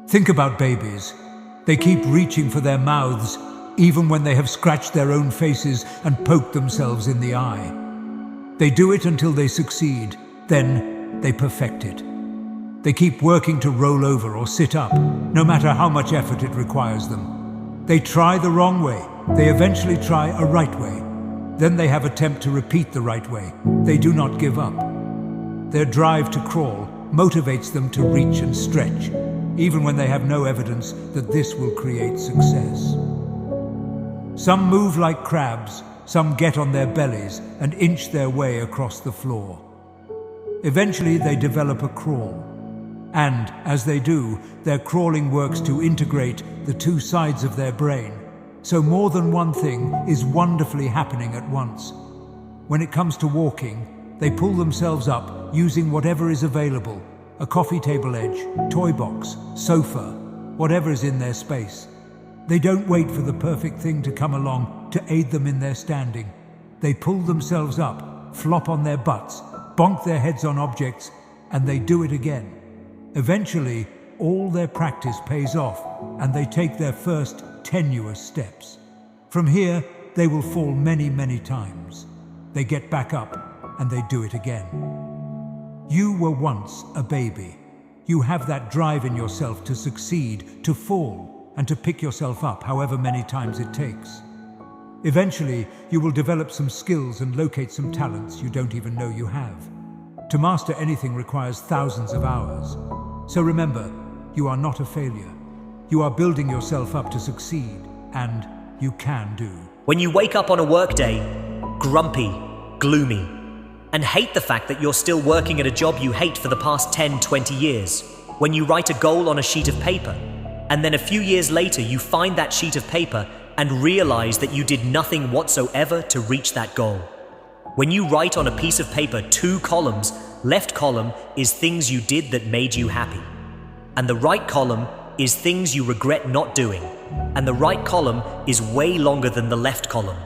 Think about babies. They keep reaching for their mouths, even when they have scratched their own faces and poked themselves in the eye. They do it until they succeed, then they perfect it. They keep working to roll over or sit up, no matter how much effort it requires them. They try the wrong way. They eventually try a right way. Then they have attempt to repeat the right way. They do not give up. Their drive to crawl motivates them to reach and stretch, even when they have no evidence that this will create success. Some move like crabs, some get on their bellies and inch their way across the floor. Eventually they develop a crawl. And, as they do, their crawling works to integrate the two sides of their brain, so more than one thing is wonderfully happening at once. When it comes to walking, they pull themselves up using whatever is available, a coffee table edge, toy box, sofa, whatever is in their space. They don't wait for the perfect thing to come along to aid them in their standing. They pull themselves up, flop on their butts, bonk their heads on objects, and they do it again. Eventually, all their practice pays off, and they take their first tenuous steps. From here, they will fall many, many times. They get back up, and they do it again. You were once a baby. You have that drive in yourself to succeed, to fall, and to pick yourself up however many times it takes. Eventually, you will develop some skills and locate some talents you don't even know you have. To master anything requires thousands of hours. So remember, you are not a failure. You are building yourself up to succeed, and you can do. When you wake up on a workday, grumpy, gloomy, and hate the fact that you're still working at a job you hate for the past 10, 20 years. When you write a goal on a sheet of paper, and then a few years later you find that sheet of paper and realize that you did nothing whatsoever to reach that goal. When you write on a piece of paper 2 columns, left column is things you did that made you happy, and the right column is things you regret not doing, and the right column is way longer than the left column.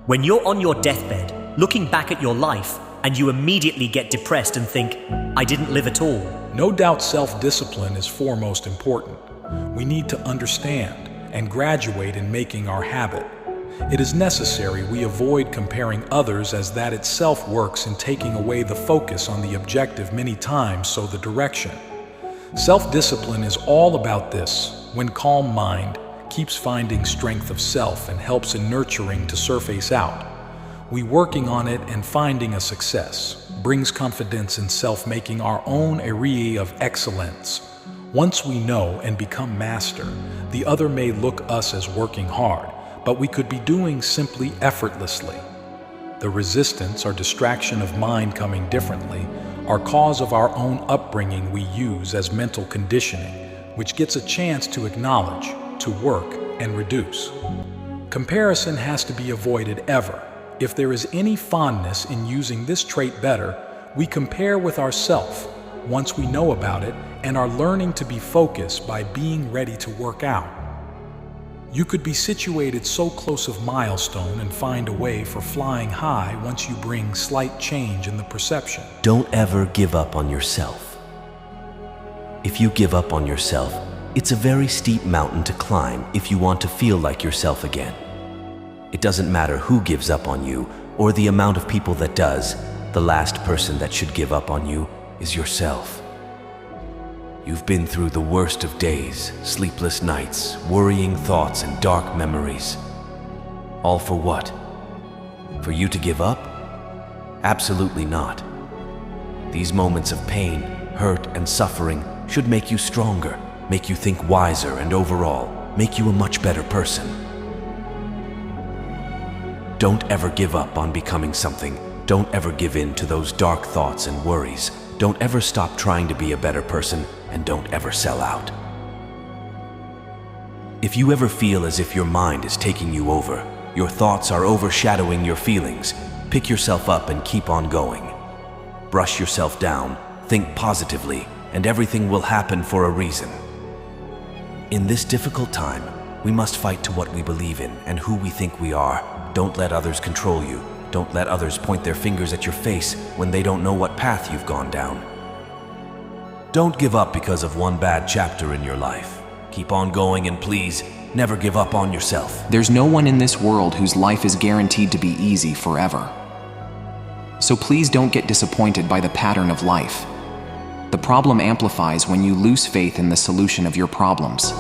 When you're on your deathbed, looking back at your life, and you immediately get depressed and think, I didn't live at all. No doubt self-discipline is foremost important. We need to understand and graduate in making our habit. It is necessary we avoid comparing others, as that itself works in taking away the focus on the objective many times, so the direction. Self-discipline is all about this. When calm mind keeps finding strength of self and helps in nurturing to surface out, we working on it and finding a success brings confidence in self, making our own area of excellence. Once we know and become master, the other may look us as working hard, but we could be doing simply effortlessly. The resistance or distraction of mind coming differently are cause of our own upbringing we use as mental conditioning, which gets a chance to acknowledge, to work, and reduce. Comparison has to be avoided ever. If there is any fondness in using this trait better, we compare with ourselves once we know about it and are learning to be focused by being ready to work out. You could be situated so close of milestone and find a way for flying high once you bring slight change in the perception. Don't ever give up on yourself. If you give up on yourself, it's a very steep mountain to climb if you want to feel like yourself again. It doesn't matter who gives up on you or the amount of people that does. The last person that should give up on you is yourself. You've been through the worst of days, sleepless nights, worrying thoughts, and dark memories. All for what? For you to give up? Absolutely not. These moments of pain, hurt, and suffering should make you stronger, make you think wiser, and overall, make you a much better person. Don't ever give up on becoming something. Don't ever give in to those dark thoughts and worries. Don't ever stop trying to be a better person, and don't ever sell out. If you ever feel as if your mind is taking you over, your thoughts are overshadowing your feelings, pick yourself up and keep on going. Brush yourself down, think positively, and everything will happen for a reason. In this difficult time, we must fight to what we believe in and who we think we are. Don't let others control you. Don't let others point their fingers at your face when they don't know what path you've gone down. Don't give up because of one bad chapter in your life. Keep on going and please, never give up on yourself. There's no one in this world whose life is guaranteed to be easy forever. So please don't get disappointed by the pattern of life. The problem amplifies when you lose faith in the solution of your problems.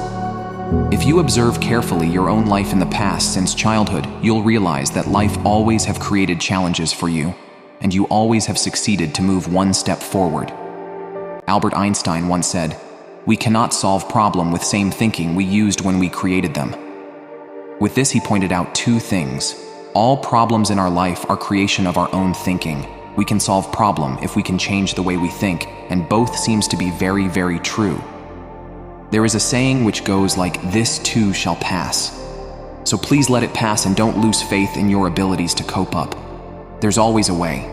If you observe carefully your own life in the past since childhood, you'll realize that life always have created challenges for you, and you always have succeeded to move one step forward. Albert Einstein once said, "We cannot solve problem with same thinking we used when we created them." With this, he pointed out two things. All problems in our life are creation of our own thinking. We can solve problem if we can change the way we think, and both seems to be very, very true. There is a saying which goes like, "This too shall pass." So please let it pass and don't lose faith in your abilities to cope up. There's always a way.